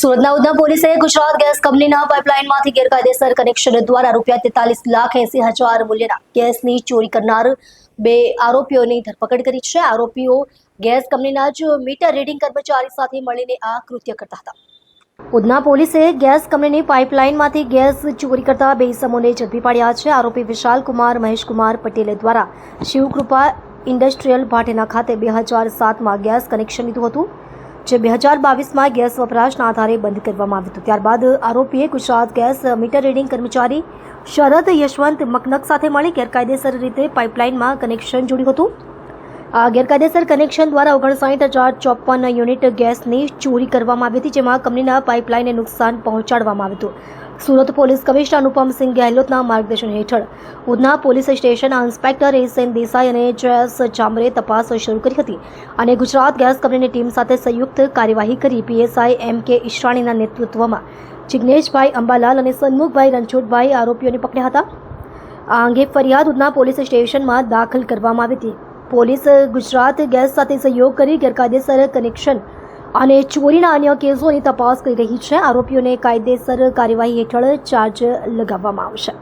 સુરતના ઉધના પોલીસે ગુજરાત ગેસ કંપનીના પાઇપલાઇનમાંથી ગેરકાયદેસર કનેક્શન દ્વારા ₹43,80,000 મૂલ્યના ગેસની ચોરી કરનાર 2 આરોપીઓની ધરપકડ કરી છે। આરોપીઓ ગેસ કંપનીના જ મીટર રીડિંગ કર્મચારી સાથે મળીને આ કૃત્ય કરતા હતા। ઉધના પોલીસે ગેસ કંપનીની પાઇપલાઇનમાંથી ગેસ ચોરી કરતા 2 ઇસમોને ઝડપી પાડ્યા છે। આરોપી વિશાલ કુમાર મહેશકુમાર પટેલ દ્વારા શિવકૃપા ઇન્ડસ્ટ્રીયલ ભાટેના ખાતે 2007માં ગેસ કનેક્શન લીધું હતું, જે 2022માં ગેસ વપરાશના આધારે બંધ કરવામાં આવ્યું હતું। ત્યારબાદ આરોપીએ ગુજરાત ગેસ મીટર રીડિંગ કર્મચારી શરદ યશવંત મકનક સાથે મળી ગેરકાયદેસર રીતે પાઇપલાઇનમાં કનેક્શન જોડ્યું હતું। આ ગેરકાયદેસર કનેક્શન દ્વારા 59,054 યુનિટ ગેસની ચોરી કરવામાં આવી હતી, જેમાં કંપનીના પાઇપલાઇનને નુકસાન પહોંચાડવામાં આવ્યું હતું। સુરત પોલીસ કમિશનર અનુપમસિંહ ગેહલોતના માર્ગદર્શન હેઠળ ઉધના પોલીસ સ્ટેશનના ઇન્સ્પેક્ટર એસએન દેસાઈ અને જયસ ચામરે તપાસ શરૂ કરી હતી અને ગુજરાત ગેસ કંપનીની ટીમ સાથે સંયુક્ત કાર્યવાહી કરી પીએસઆઈ એમ.કે. ઈશાણીના નેતૃત્વમાં જિગ્નેશભાઈ અંબાલાલ અને સન્મુખભાઈ રણછોડભાઈ આરોપીઓને પકડ્યા હતા। આ અંગે ફરિયાદ ઉધના પોલીસ સ્ટેશનમાં દાખલ કરવામાં આવી હતી। પોલીસ ગુજરાત ગેસ સાથે સહયોગ કરી ગેરકાયદેસર કનેક્શન અને ચોરીના અન્ય કેસોની તપાસ કરી રહી છે। આરોપીઓને કાયદેસર કાર્યવાહી હેઠળ ચાર્જ લગાવવામાં આવશે।